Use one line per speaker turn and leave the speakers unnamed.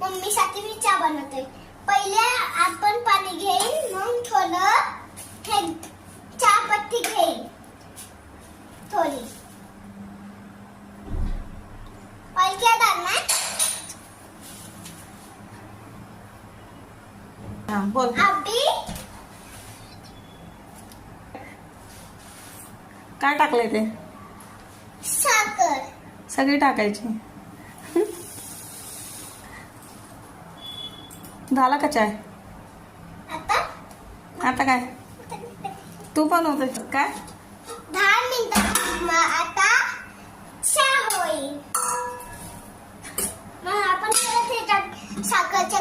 मम्मीसाठी मी चहा बनवते. पहिले आपण पाणी घेईन, मग थोडं हे चहापत्ती घेईन थोडी. ऑइल क्या डालना है?
हाँ बोल.
अभी
काय टाकलंय ते?
साखर.
सगळी टाकायची. झाला का चाय? आता काय तू बनवते काय?
10 मिनिटं मग आता चहा होईल. मग आपण परत ह्याच्यात साखरच्या